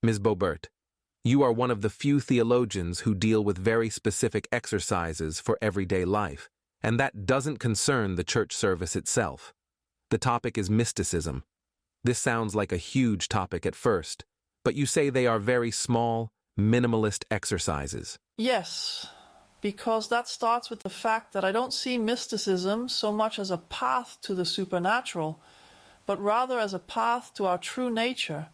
Ms. Bobert, you are one of the few theologians who deal with very specific exercises for everyday life, and that doesn't concern the church service itself. The topic is mysticism. This sounds like a huge topic at first, but you say they are very small, minimalist exercises. Yes, because that starts with the fact that I don't see mysticism so much as a path to the supernatural, but rather as a path to our true nature,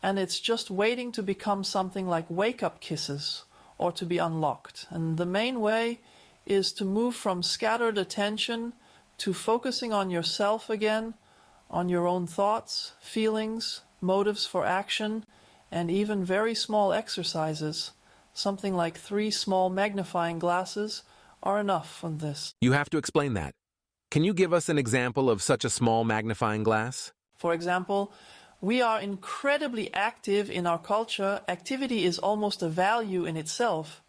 and it's just waiting to become something like wake-up kisses or to be unlocked. And the main way is to move from scattered attention to focusing on yourself again, on your own thoughts, feelings, motives for action, and even very small exercises. Something like 3 small magnifying glasses are enough on this. You have to explain that. Can you give us an example of such a small magnifying glass? For example, we are incredibly active in our culture. Activity is almost a value in itself.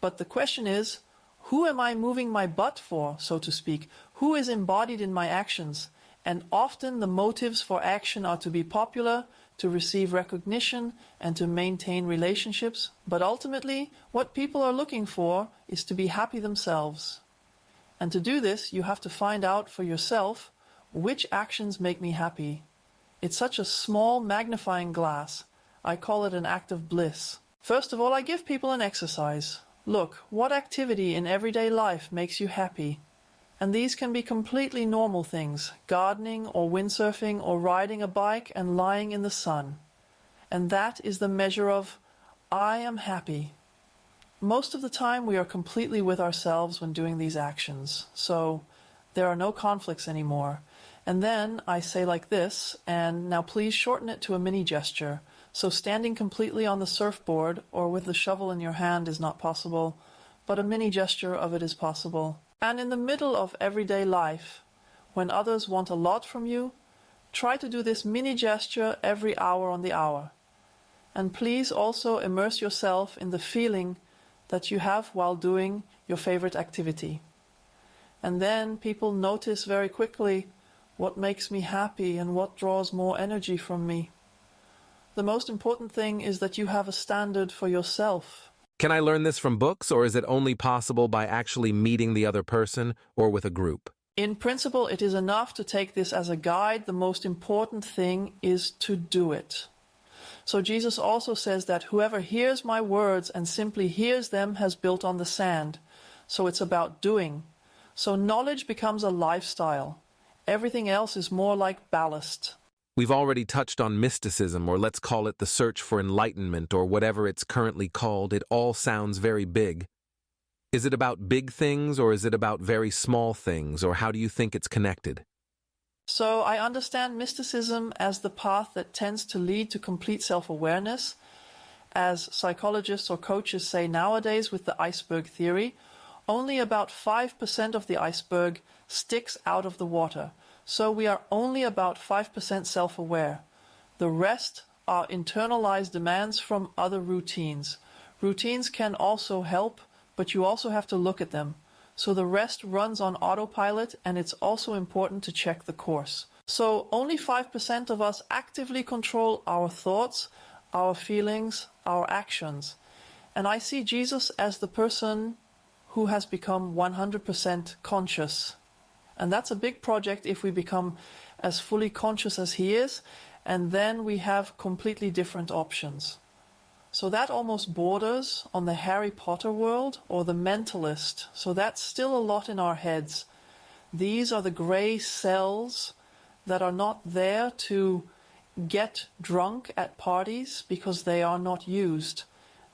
But the question is, who am I moving my butt for, so to speak? Who is embodied in my actions? And often the motives for action are to be popular, to receive recognition, and to maintain relationships. But ultimately, what people are looking for is to be happy themselves. And to do this, you have to find out for yourself which actions make me happy. It's such a small magnifying glass. I call it an act of bliss. First of all, I give people an exercise. Look, what activity in everyday life makes you happy? And these can be completely normal things, gardening or windsurfing or riding a bike and lying in the sun. And that is the measure of, I am happy. Most of the time we are completely with ourselves when doing these actions, so there are no conflicts anymore. And then I say like this, and now please shorten it to a mini gesture. So standing completely on the surfboard or with the shovel in your hand is not possible, but a mini gesture of it is possible. And in the middle of everyday life, when others want a lot from you, try to do this mini gesture every hour on the hour. And please also immerse yourself in the feeling that you have while doing your favorite activity. And then people notice very quickly what makes me happy and what draws more energy from me. The most important thing is that you have a standard for yourself. Can I learn this from books, or is it only possible by actually meeting the other person or with a group? In principle, it is enough to take this as a guide. The most important thing is to do it. So Jesus also says that whoever hears my words and simply hears them has built on the sand. So it's about doing. So knowledge becomes a lifestyle. Everything else is more like ballast. We've already touched on mysticism, or let's call it the search for enlightenment, or whatever it's currently called. It all sounds very big. Is it about big things, or is it about very small things, or how do you think it's connected? So I understand mysticism as the path that tends to lead to complete self-awareness. As psychologists or coaches say nowadays with the iceberg theory, only about 5% of the iceberg sticks out of the water. So we are only about 5% self-aware. The rest are internalized demands from other routines. Routines can also help, but you also have to look at them. So the rest runs on autopilot, and it's also important to check the course. So only 5% of us actively control our thoughts, our feelings, our actions. And I see Jesus as the person who has become 100% conscious. And that's a big project if we become as fully conscious as he is, and then we have completely different options. So that almost borders on the Harry Potter world or the mentalist. So that's still a lot in our heads. These are the gray cells that are not there to get drunk at parties because they are not used.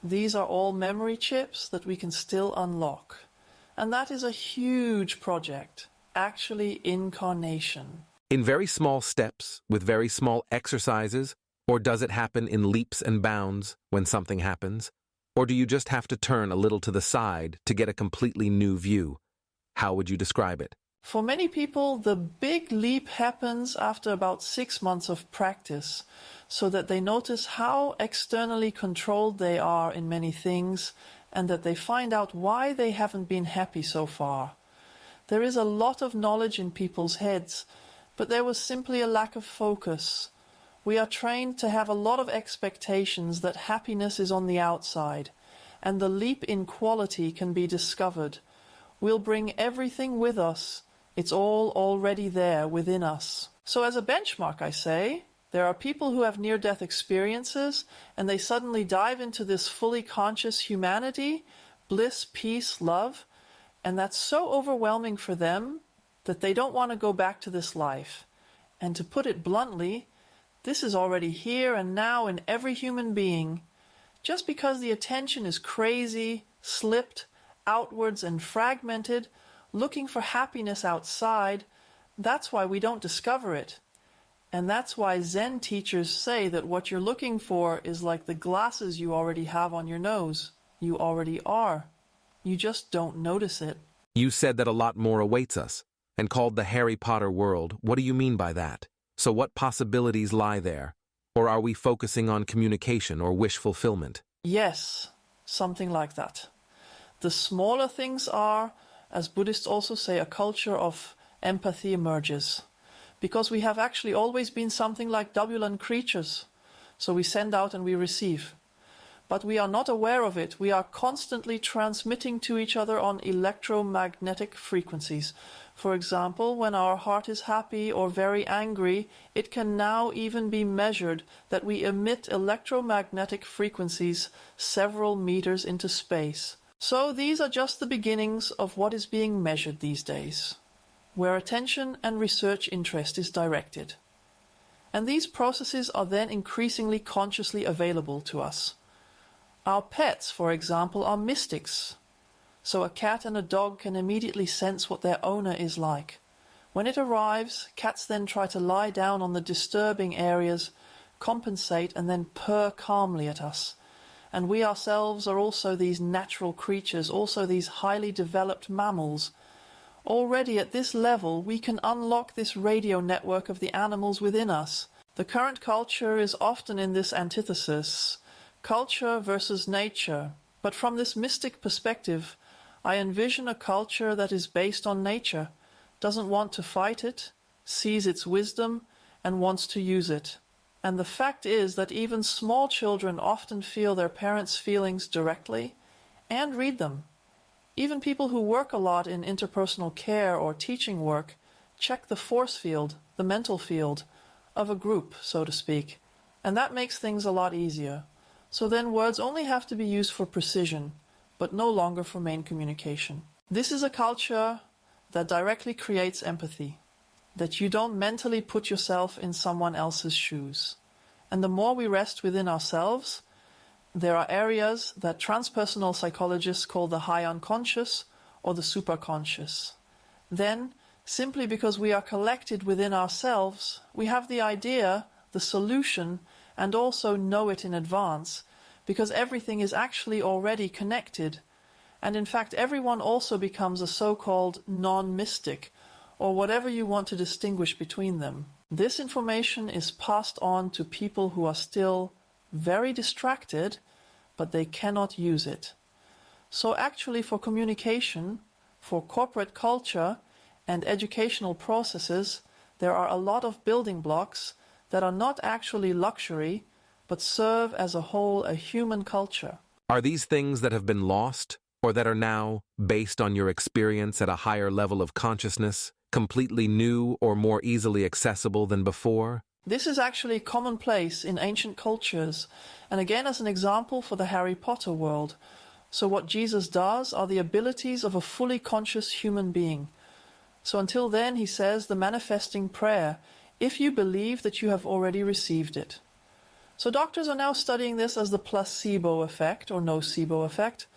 These are all memory chips that we can still unlock. And that is a huge project. Actually, incarnation. In very small steps, with very small exercises, or does it happen in leaps and bounds when something happens? Or do you just have to turn a little to the side to get a completely new view? How would you describe it? For many people, the big leap happens after about 6 months of practice, so that they notice how externally controlled they are in many things, and that they find out why they haven't been happy so far. There is a lot of knowledge in people's heads, but there was simply a lack of focus. We are trained to have a lot of expectations that happiness is on the outside, and the leap in quality can be discovered. We'll bring everything with us. It's all already there within us. So as a benchmark, I say, there are people who have near-death experiences, and they suddenly dive into this fully conscious humanity, bliss, peace, love, and that's so overwhelming for them that they don't want to go back to this life. And to put it bluntly, this is already here and now in every human being. Just because the attention is crazy, slipped, outwards and fragmented, looking for happiness outside, that's why we don't discover it. And that's why Zen teachers say that what you're looking for is like the glasses you already have on your nose. You already are. You just don't notice it. You said that a lot more awaits us, and called the Harry Potter world. What do you mean by that? So what possibilities lie there? Or are we focusing on communication or wish fulfillment? Yes, something like that. The smaller things are, as Buddhists also say, a culture of empathy emerges. Because we have actually always been something like doubulant creatures. So we send out and we receive. But we are not aware of it. We are constantly transmitting to each other on electromagnetic frequencies. For example, when our heart is happy or very angry, it can now even be measured that we emit electromagnetic frequencies several meters into space. So these are just the beginnings of what is being measured these days, where attention and research interest is directed. And these processes are then increasingly consciously available to us. Our pets, for example, are mystics. So a cat and a dog can immediately sense what their owner is like. When it arrives, cats then try to lie down on the disturbing areas, compensate, and then purr calmly at us. And we ourselves are also these natural creatures, also these highly developed mammals. Already at this level, we can unlock this radio network of the animals within us. The current culture is often in this antithesis, culture versus nature. But from this mystic perspective, I envision a culture that is based on nature, doesn't want to fight it, sees its wisdom, and wants to use it. And the fact is that even small children often feel their parents' feelings directly and read them. Even people who work a lot in interpersonal care or teaching work check the force field, the mental field, of a group, so to speak. And that makes things a lot easier. So then words only have to be used for precision, but no longer for main communication. This is a culture that directly creates empathy, that you don't mentally put yourself in someone else's shoes. And the more we rest within ourselves, there are areas that transpersonal psychologists call the high unconscious or the superconscious. Then, simply because we are collected within ourselves, we have the idea, the solution, and also know it in advance, because everything is actually already connected. And in fact, everyone also becomes a so-called non-mystic, or whatever you want to distinguish between them. This information is passed on to people who are still very distracted, but they cannot use it. So actually for communication, for corporate culture and educational processes, there are a lot of building blocks that are not actually luxury, but serve as a whole a human culture. Are these things that have been lost, or that are now, based on your experience at a higher level of consciousness, completely new or more easily accessible than before? This is actually commonplace in ancient cultures, and again as an example for the Harry Potter world. So what Jesus does are the abilities of a fully conscious human being. So until then, he says, the manifesting prayer, if you believe that you have already received it. So doctors are now studying this as the placebo effect or nocebo effect,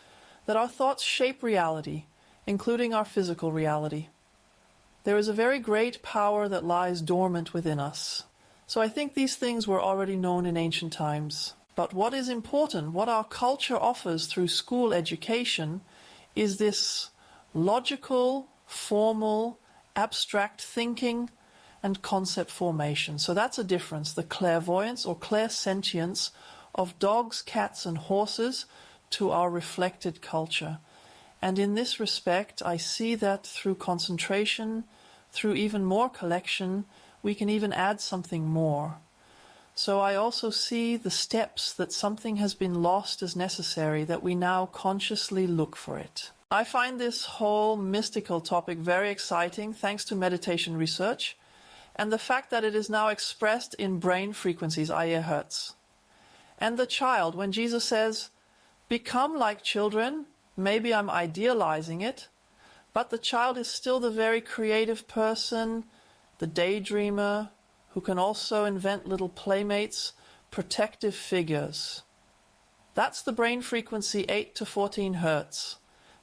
that our thoughts shape reality, including our physical reality. There is a very great power that lies dormant within us. So I think these things were already known in ancient times. But what is important, what our culture offers through school education, is this logical, formal, abstract thinking and concept formation. So that's a difference, the clairvoyance or clairsentience of dogs, cats and horses to our reflected culture. And in this respect, I see that through concentration, through even more collection, we can even add something more. So I also see the steps that something has been lost as necessary, that we now consciously look for it. I find this whole mystical topic very exciting thanks to meditation research and the fact that it is now expressed in brain frequencies, i.e. hertz. And the child, when Jesus says, become like children, maybe I'm idealizing it, but the child is still the very creative person, the daydreamer, who can also invent little playmates, protective figures. That's the brain frequency 8 to 14 hertz.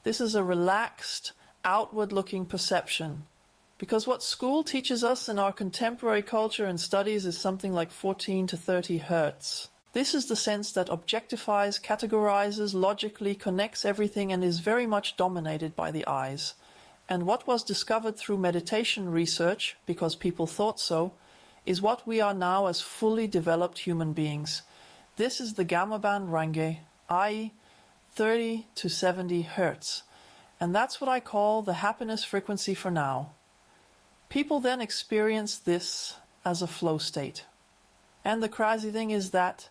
This is a relaxed, outward-looking perception. Because what school teaches us in our contemporary culture and studies is something like 14 to 30 hertz. This is the sense that objectifies, categorizes, logically connects everything and is very much dominated by the eyes. And what was discovered through meditation research, because people thought so, is what we are now as fully developed human beings. This is the gamma band range, i.e. 30 to 70 hertz. And that's what I call the happiness frequency for now. People then experience this as a flow state. And the crazy thing is that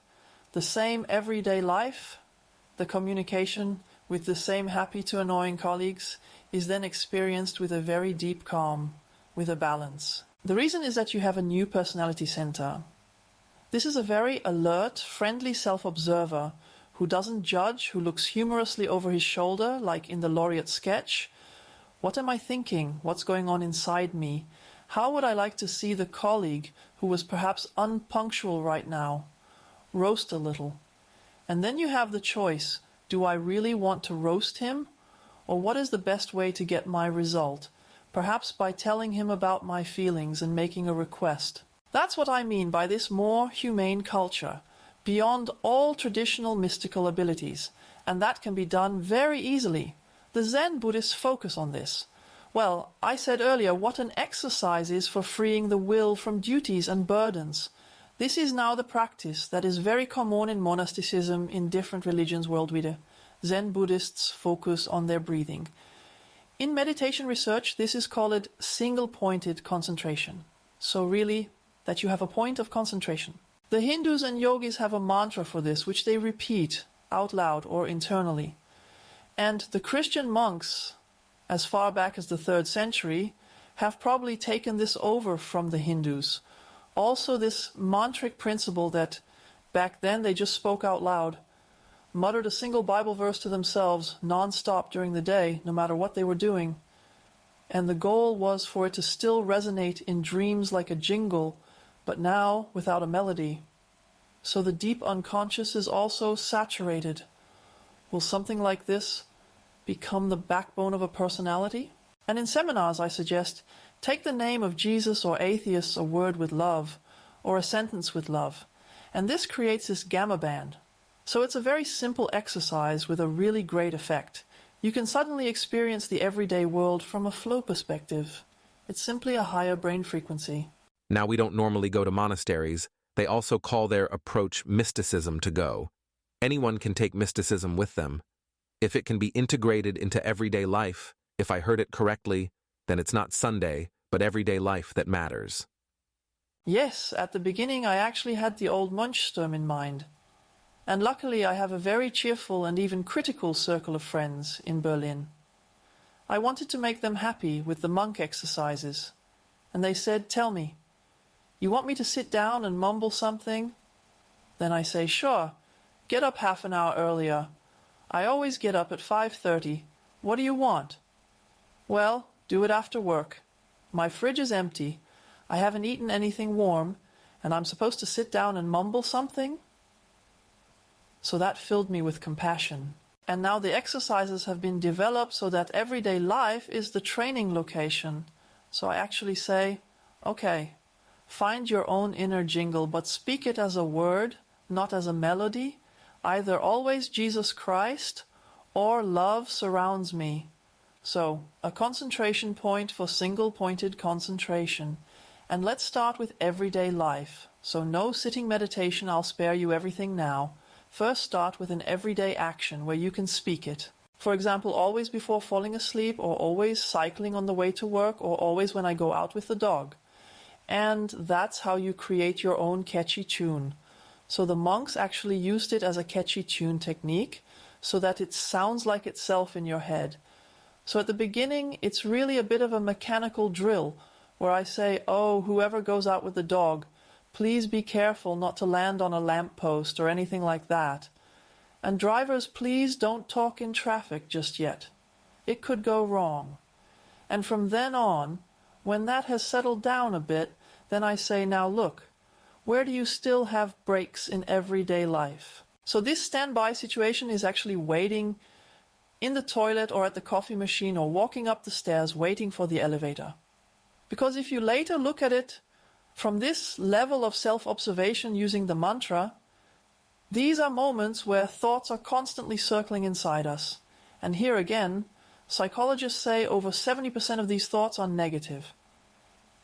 the same everyday life, the communication with the same happy to annoying colleagues, is then experienced with a very deep calm, with a balance. The reason is that you have a new personality center. This is a very alert, friendly self-observer who doesn't judge, who looks humorously over his shoulder, like in the laureate sketch. What am I thinking? What's going on inside me? How would I like to see the colleague who was perhaps unpunctual right now roast a little? And then you have the choice. Do I really want to roast him? Or what is the best way to get my result? Perhaps by telling him about my feelings and making a request. That's what I mean by this more humane culture, beyond all traditional mystical abilities, and that can be done very easily. The Zen Buddhists focus on this. Well, I said earlier what an exercise is for freeing the will from duties and burdens. This is now the practice that is very common in monasticism in different religions worldwide. Zen Buddhists focus on their breathing. In meditation research, this is called single-pointed concentration. So really, that you have a point of concentration. The Hindus and yogis have a mantra for this, which they repeat out loud or internally. And the Christian monks, as far back as the 3rd century, have probably taken this over from the Hindus. Also this mantric principle that back then they just spoke out loud, muttered a single Bible verse to themselves non-stop during the day, no matter what they were doing. And the goal was for it to still resonate in dreams like a jingle, but now without a melody. So the deep unconscious is also saturated. Will something like this become the backbone of a personality? And in seminars I suggest, take the name of Jesus or atheists a word with love, or a sentence with love, and this creates this gamma band. So it's a very simple exercise with a really great effect. You can suddenly experience the everyday world from a flow perspective. It's simply a higher brain frequency. Now, we don't normally go to monasteries. They also call their approach mysticism to go. Anyone can take mysticism with them. If it can be integrated into everyday life, if I heard it correctly, then it's not Sunday, but everyday life that matters. Yes, at the beginning I actually had the old Munchsturm in mind. And luckily I have a very cheerful and even critical circle of friends in Berlin. I wanted to make them happy with the monk exercises. And they said, tell me, you want me to sit down and mumble something? Then I say, sure, get up half an hour earlier. I always get up at 5:30. What do you want? Well, do it after work. My fridge is empty. I haven't eaten anything warm, and I'm supposed to sit down and mumble something? So that filled me with compassion. And now the exercises have been developed so that everyday life is the training location. So I actually say, okay, find your own inner jingle, but speak it as a word, not as a melody. Either always Jesus Christ or love surrounds me. So, a concentration point for single-pointed concentration. And let's start with everyday life. So no sitting meditation, I'll spare you everything now. First start with an everyday action where you can speak it. For example, always before falling asleep, or always cycling on the way to work, or always when I go out with the dog. And that's how you create your own catchy tune. So the monks actually used it as a catchy tune technique so that it sounds like itself in your head. So at the beginning, it's really a bit of a mechanical drill where I say, oh, whoever goes out with the dog, please be careful not to land on a lamppost or anything like that. And drivers, please don't talk in traffic just yet. It could go wrong. And from then on, when that has settled down a bit, then I say, now look, where do you still have breaks in everyday life? So this standby situation is actually waiting in the toilet or at the coffee machine or walking up the stairs waiting for the elevator. Because if you later look at it from this level of self-observation using the mantra, these are moments where thoughts are constantly circling inside us. And here again, psychologists say over 70% of these thoughts are negative.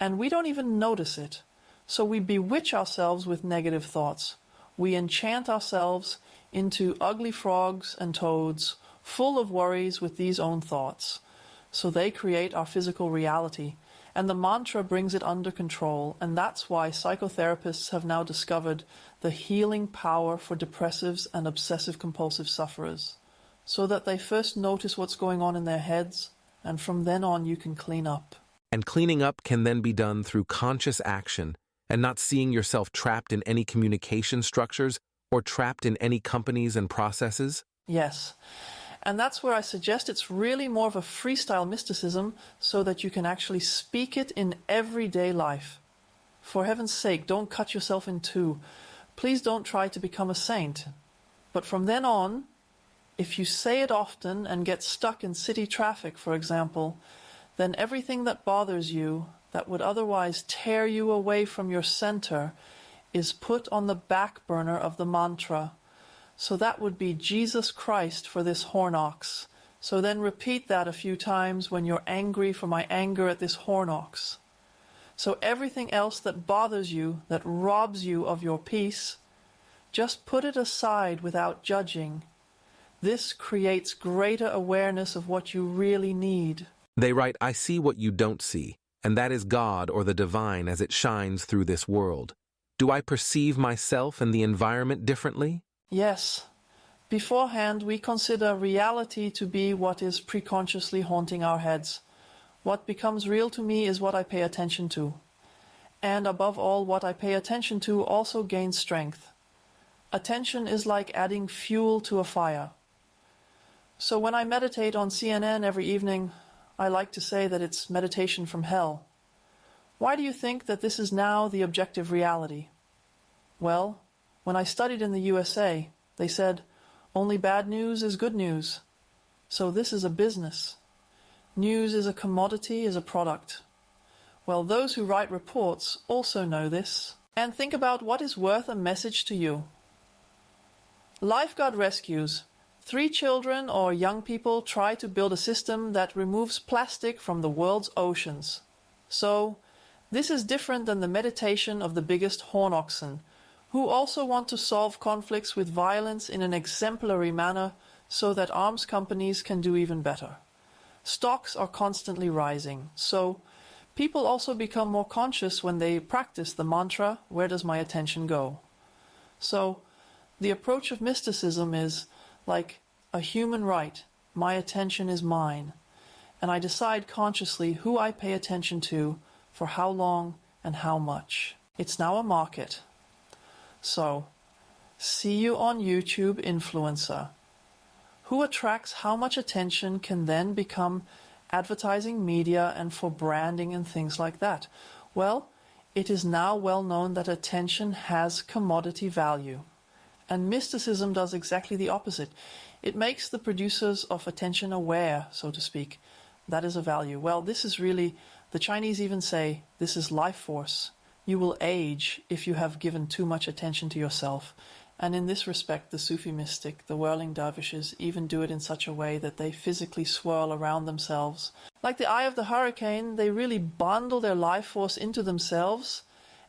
And we don't even notice it. So we bewitch ourselves with negative thoughts. We enchant ourselves into ugly frogs and toads, full of worries with these own thoughts. So they create our physical reality. And the mantra brings it under control. And that's why psychotherapists have now discovered the healing power for depressives and obsessive-compulsive sufferers. So that they first notice what's going on in their heads, and from then on you can clean up. And cleaning up can then be done through conscious action and not seeing yourself trapped in any communication structures or trapped in any companies and processes? Yes. And that's where I suggest it's really more of a freestyle mysticism so that you can actually speak it in everyday life. For heaven's sake, don't cut yourself in two. Please don't try to become a saint. But from then on, if you say it often and get stuck in city traffic, for example, then everything that bothers you, that would otherwise tear you away from your center, is put on the back burner of the mantra. So that would be Jesus Christ for this horn ox. So then repeat that a few times when you're angry for my anger at this horn ox. So everything else that bothers you, that robs you of your peace, just put it aside without judging. This creates greater awareness of what you really need. They write, I see what you don't see, and that is God or the divine as it shines through this world. Do I perceive myself and the environment differently? Yes. Beforehand, we consider reality to be what is preconsciously haunting our heads. What becomes real to me is what I pay attention to. And above all, what I pay attention to also gains strength. Attention is like adding fuel to a fire. So when I meditate on CNN every evening, I like to say that it's meditation from hell. Why do you think that this is now the objective reality? Well, when I studied in the USA, they said, only bad news is good news. So this is a business. News is a commodity, is a product. Well, those who write reports also know this. And think about what is worth a message to you. Lifeguard rescues. 3 children or young people try to build a system that removes plastic from the world's oceans. So, this is different than the meditation of the biggest horn oxen, who also want to solve conflicts with violence in an exemplary manner so that arms companies can do even better. Stocks are constantly rising, so people also become more conscious when they practice the mantra, where does my attention go? So, the approach of mysticism is like a human right. My attention is mine. And I decide consciously who I pay attention to, for how long and how much. It's now a market. So, see you on YouTube, influencer. Who attracts how much attention can then become advertising media and for branding and things like that? Well, it is now well known that attention has commodity value. And mysticism does exactly the opposite. It makes the producers of attention aware, so to speak. That is a value. Well, this is really, the Chinese even say, this is life force. You will age if you have given too much attention to yourself. And in this respect, the Sufi mystic, the whirling dervishes, even do it in such a way that they physically swirl around themselves. Like the eye of the hurricane, they really bundle their life force into themselves.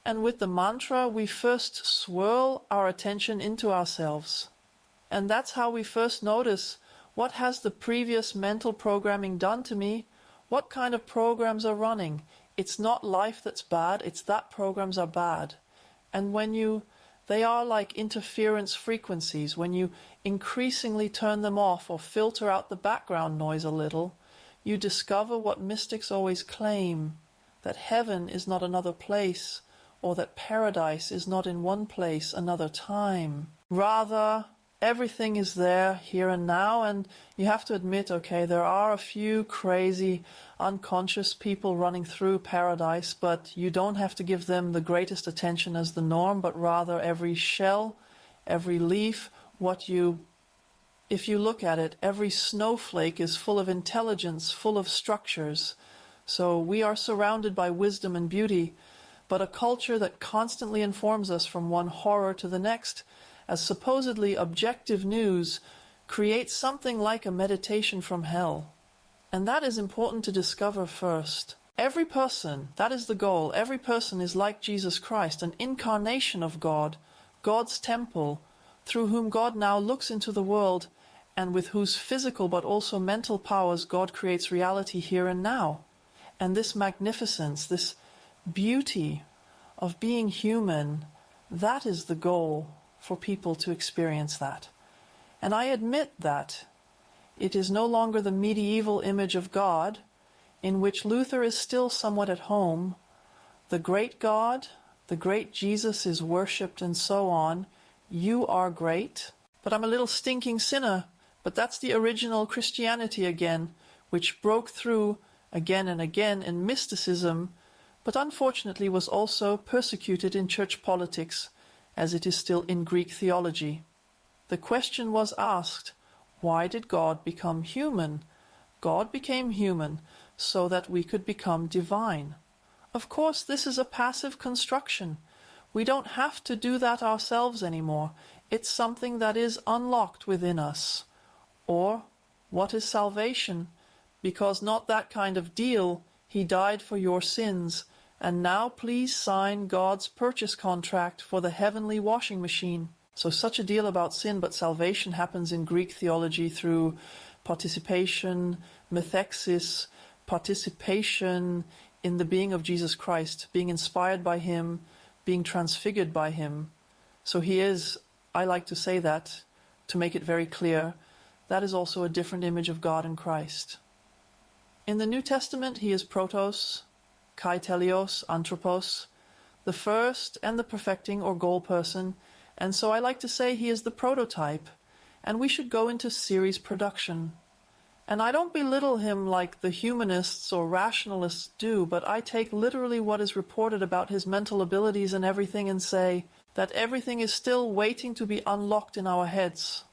And with the mantra, we first swirl our attention into ourselves. And that's how we first notice, what has the previous mental programming done to me? What kind of programs are running? it's not life that's bad, it's that programs are bad. And they are like interference frequencies. When you increasingly turn them off or filter out the background noise a little, you discover what mystics always claim, that heaven is not another place, or that paradise is not in one place, another time. Rather, everything is there, here and now, and you have to admit, okay, there are a few crazy, unconscious people running through paradise, but you don't have to give them the greatest attention as the norm, but rather every shell, every leaf, if you look at it, every snowflake is full of intelligence, full of structures. So we are surrounded by wisdom and beauty, but a culture that constantly informs us from one horror to the next, as supposedly objective news, creates something like a meditation from hell. And that is important to discover first. Every person, that is the goal, every person is like Jesus Christ, an incarnation of God, God's temple, through whom God now looks into the world, and with whose physical but also mental powers God creates reality here and now. And this magnificence, this beauty of being human, that is the goal for people to experience that. And I admit that it is no longer the medieval image of God, in which Luther is still somewhat at home. The great God, the great Jesus is worshipped and so on. You are great, but I'm a little stinking sinner. But that's the original Christianity again, which broke through again and again in mysticism, but unfortunately was also persecuted in church politics, as it is still in Greek theology. The question was asked, why did God become human? God became human so that we could become divine. Of course, this is a passive construction. We don't have to do that ourselves anymore. It's something that is unlocked within us. Or, what is salvation? Because not that kind of deal. He died for your sins. And now please sign God's purchase contract for the heavenly washing machine. So such a deal about sin, but salvation happens in Greek theology through participation, methexis, participation in the being of Jesus Christ, being inspired by him, being transfigured by him. So he is, I like to say that, to make it very clear, that is also a different image of God in Christ. In the New Testament, he is protos, kai telios, anthropos, the first and the perfecting or goal person, and so I like to say he is the prototype, and we should go into series production. And I don't belittle him like the humanists or rationalists do, but I take literally what is reported about his mental abilities and everything and say that everything is still waiting to be unlocked in our heads.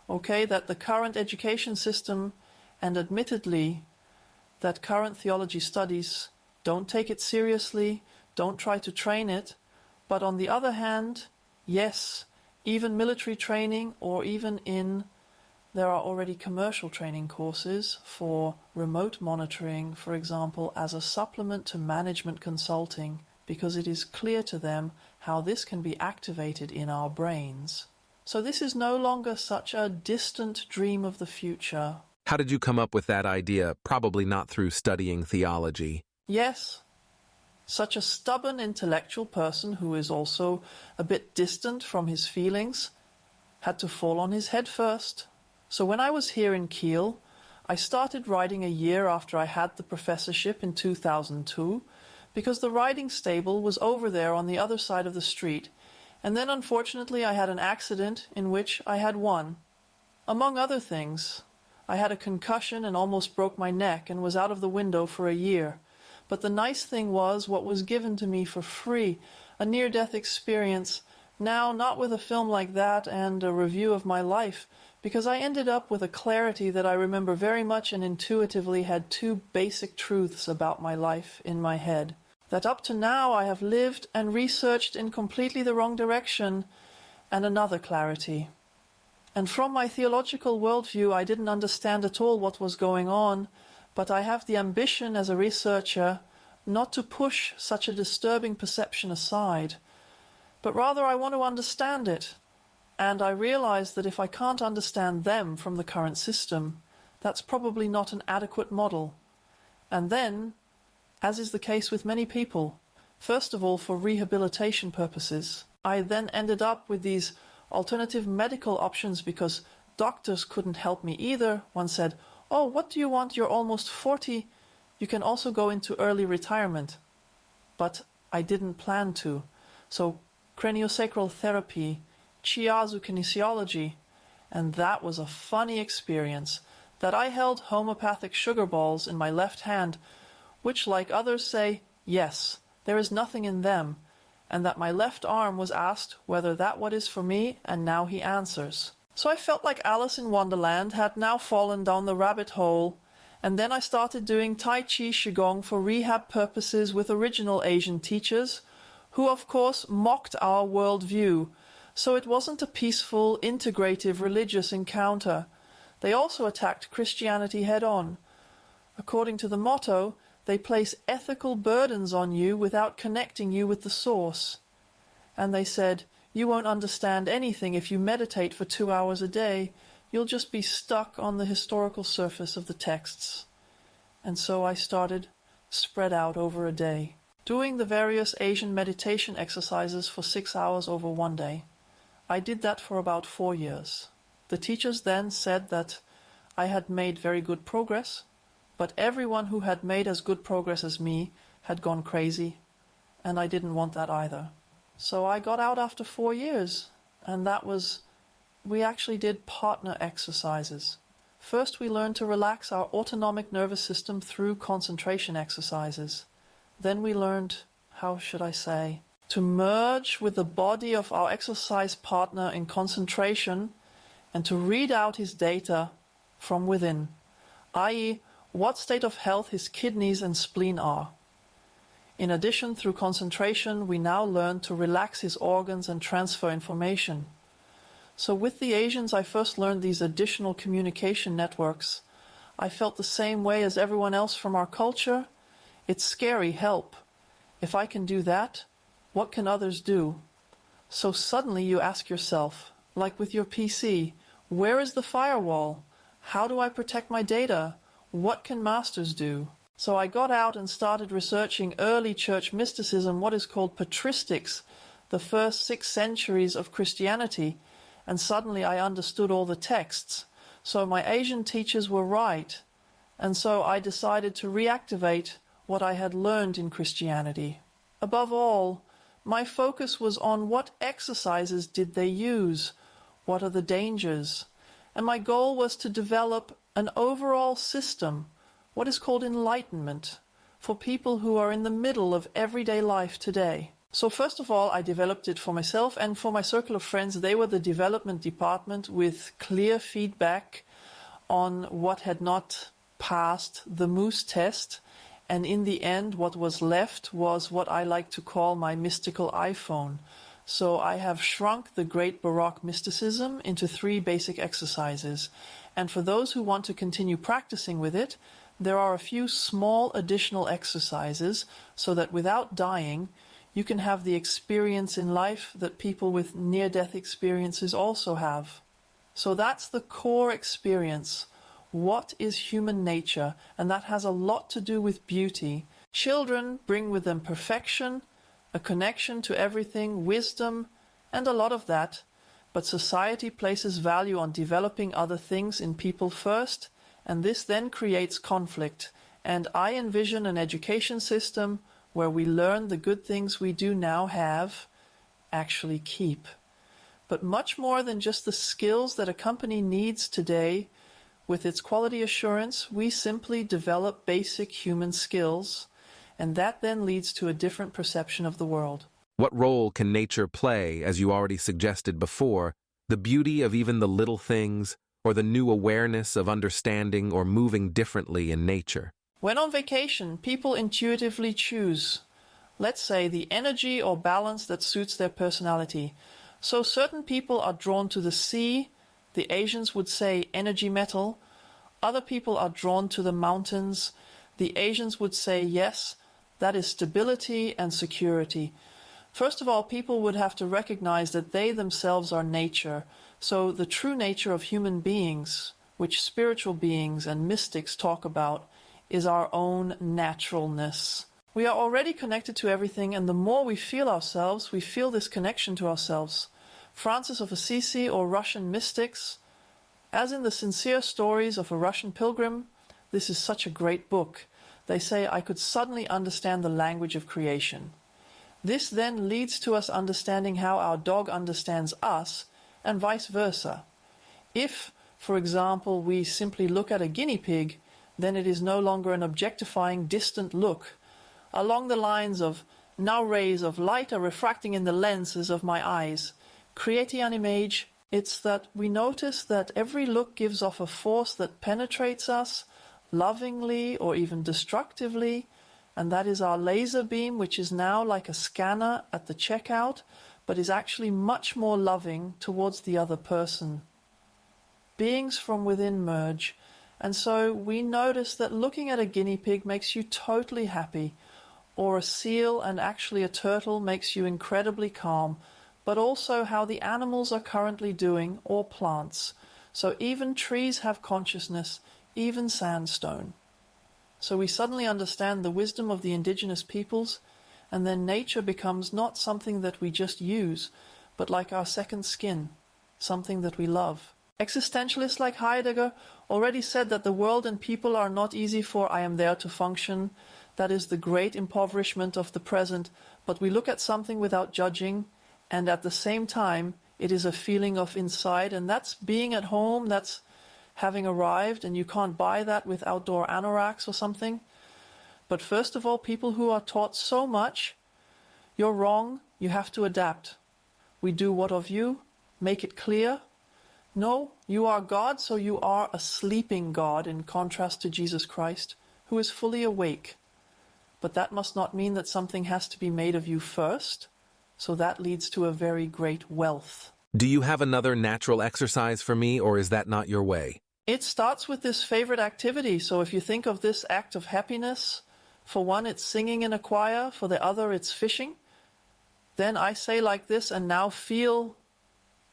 Okay, that the current education system, and admittedly that current theology studies, don't take it seriously, don't try to train it, but on the other hand, yes, even military training or even there are already commercial training courses for remote monitoring, for example, as a supplement to management consulting, because it is clear to them how this can be activated in our brains. So this is no longer such a distant dream of the future. How did you come up with that idea? Probably not through studying theology. Yes. Such a stubborn intellectual person who is also a bit distant from his feelings had to fall on his head first. So when I was here in Kiel, I started writing a year after I had the professorship in 2002, because the writing stable was over there on the other side of the street, and then unfortunately I had an accident in which I had won. Among other things, I had a concussion and almost broke my neck and was out of the window for a year. But the nice thing was what was given to me for free, a near-death experience, now not with a film like that and a review of my life, because I ended up with a clarity that I remember very much and intuitively had two basic truths about my life in my head. That up to now I have lived and researched in completely the wrong direction, and another clarity. And from my theological worldview I didn't understand at all what was going on, but I have the ambition as a researcher not to push such a disturbing perception aside, but rather I want to understand it. And I realize that if I can't understand them from the current system, that's probably not an adequate model. And then as is the case with many people. First of all, for rehabilitation purposes. I then ended up with these alternative medical options because doctors couldn't help me either. One said, "Oh, what do you want? You're almost 40. You can also go into early retirement." But I didn't plan to. So craniosacral therapy, shiatsu kinesiology, and that was a funny experience, that I held homeopathic sugar balls in my left hand, which, like others, say, yes, there is nothing in them, and that my left arm was asked whether that what is for me, and now he answers. So I felt like Alice in Wonderland had now fallen down the rabbit hole, and then I started doing Tai Chi Qigong for rehab purposes with original Asian teachers, who of course mocked our worldview, so it wasn't a peaceful, integrative religious encounter. They also attacked Christianity head-on. According to the motto, they place ethical burdens on you without connecting you with the source. And they said, you won't understand anything if you meditate for 2 hours a day. You'll just be stuck on the historical surface of the texts. And so I started, spread out over a day, doing the various Asian meditation exercises for 6 hours over one day. I did that for about 4 years. The teachers then said that I had made very good progress, but everyone who had made as good progress as me had gone crazy, and I didn't want that either. So I got out after 4 years, and we actually did partner exercises. First, we learned to relax our autonomic nervous system through concentration exercises. Then we learned, how should I say, to merge with the body of our exercise partner in concentration and to read out his data from within, i.e., what state of health his kidneys and spleen are. In addition, through concentration, we now learn to relax his organs and transfer information. So with the Asians, I first learned these additional communication networks. I felt the same way as everyone else from our culture. It's scary, help. If I can do that, what can others do? So suddenly you ask yourself, like with your PC, where is the firewall? How do I protect my data? What can masters do? So I got out and started researching early church mysticism, what is called patristics, the first 6 centuries of Christianity, and suddenly I understood all the texts. So my Asian teachers were right, and so I decided to reactivate what I had learned in Christianity. Above all, my focus was on what exercises did they use, what are the dangers, and my goal was to develop an overall system, what is called enlightenment, for people who are in the middle of everyday life today. So first of all, I developed it for myself and for my circle of friends. They were the development department with clear feedback on what had not passed the Moose test. And in the end, what was left was what I like to call my mystical iPhone. So I have shrunk the great Baroque mysticism into 3 basic exercises. And for those who want to continue practicing with it, there are a few small additional exercises so that without dying, you can have the experience in life that people with near-death experiences also have. So that's the core experience. What is human nature? And that has a lot to do with beauty. Children bring with them perfection, a connection to everything, wisdom, and a lot of that. But society places value on developing other things in people first, and this then creates conflict. And I envision an education system where we learn the good things we do now have, actually keep. But much more than just the skills that a company needs today, with its quality assurance, we simply develop basic human skills, and that then leads to a different perception of the world. What role can nature play, as you already suggested before, the beauty of even the little things, or the new awareness of understanding or moving differently in nature? When on vacation, people intuitively choose, let's say, the energy or balance that suits their personality. So certain people are drawn to the sea. The Asians would say energy metal. Other people are drawn to the mountains. The Asians would say yes, that is stability and security. First of all, people would have to recognize that they themselves are nature. So the true nature of human beings, which spiritual beings and mystics talk about, is our own naturalness. We are already connected to everything, and the more we feel ourselves, we feel this connection to ourselves. Francis of Assisi or Russian mystics, as in the sincere stories of a Russian pilgrim, this is such a great book. They say, I could suddenly understand the language of creation. This then leads to us understanding how our dog understands us, and vice versa. If, for example, we simply look at a guinea pig, then it is no longer an objectifying, distant look, along the lines of, now rays of light are refracting in the lenses of my eyes. Creating an image, it's that we notice that every look gives off a force that penetrates us, lovingly or even destructively, and that is our laser beam, which is now like a scanner at the checkout, but is actually much more loving towards the other person. Beings from within merge, and so we notice that looking at a guinea pig makes you totally happy, or a seal and actually a turtle makes you incredibly calm, but also how the animals are currently doing, or plants. So even trees have consciousness, even sandstone. So we suddenly understand the wisdom of the indigenous peoples, and then nature becomes not something that we just use, but like our second skin, something that we love. Existentialists like Heidegger already said that the world and people are not easy for I am there to function. That is the great impoverishment of the present, but we look at something without judging, and at the same time it is a feeling of inside, and that's being at home, that's having arrived, and you can't buy that with outdoor anoraks or something. But first of all, people who are taught so much, you're wrong, you have to adapt. We do what of you? Make it clear? No, you are God, so you are a sleeping God, in contrast to Jesus Christ, who is fully awake. But that must not mean that something has to be made of you first, so that leads to a very great wealth. Do you have another natural exercise for me, or is that not your way? It starts with this favorite activity. So if you think of this act of happiness, for one it's singing in a choir, for the other it's fishing, then I say like this, and now feel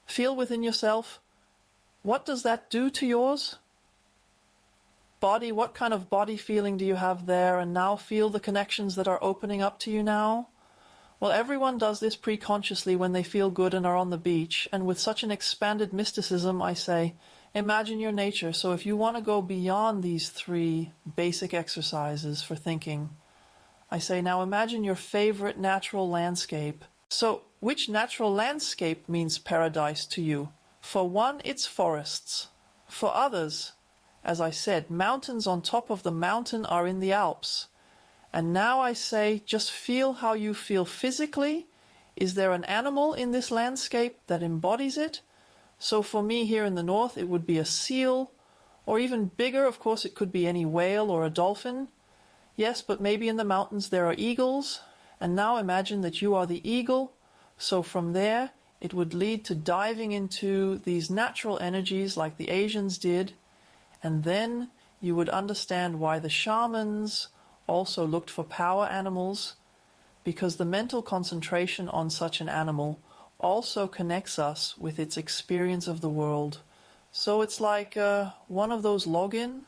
within yourself, what does that do to yours? Body, what kind of body feeling do you have there? And now feel the connections that are opening up to you now. Well, everyone does this pre-consciously when they feel good and are on the beach. And with such an expanded mysticism, I say, imagine your nature. So if you want to go beyond these three basic exercises for thinking, I say, now imagine your favorite natural landscape. So which natural landscape means paradise to you? For one, it's forests. For others, as I said, mountains on top of the mountain are in the Alps. And now I say, just feel how you feel physically. Is there an animal in this landscape that embodies it? So for me here in the north, it would be a seal, or even bigger, of course, it could be any whale or a dolphin. Yes, but maybe in the mountains there are eagles. And now imagine that you are the eagle. So from there, it would lead to diving into these natural energies like the Asians did. And then you would understand why the shamans also looked for power animals, because the mental concentration on such an animal also connects us with its experience of the world. So it's like one of those login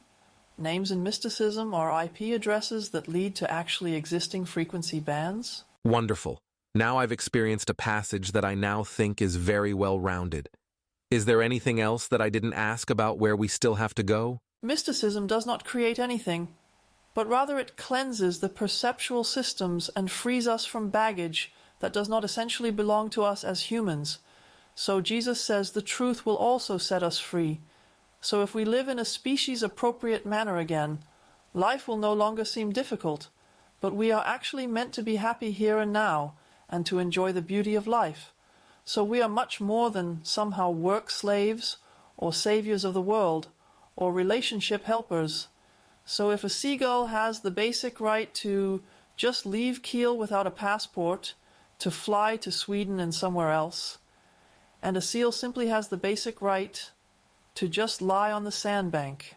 names in mysticism or IP addresses that lead to actually existing frequency bands. Wonderful. Now I've experienced a passage that I now think is very well-rounded. Is there anything else that I didn't ask about where we still have to go? Mysticism does not create anything, but rather it cleanses the perceptual systems and frees us from baggage that does not essentially belong to us as humans. So Jesus says the truth will also set us free. So if we live in a species-appropriate manner again, life will no longer seem difficult, but we are actually meant to be happy here and now, and to enjoy the beauty of life. So we are much more than somehow work slaves, or saviors of the world, or relationship helpers. So if a seagull has the basic right to just leave Kiel without a passport, to fly to Sweden and somewhere else, and a seal simply has the basic right to just lie on the sandbank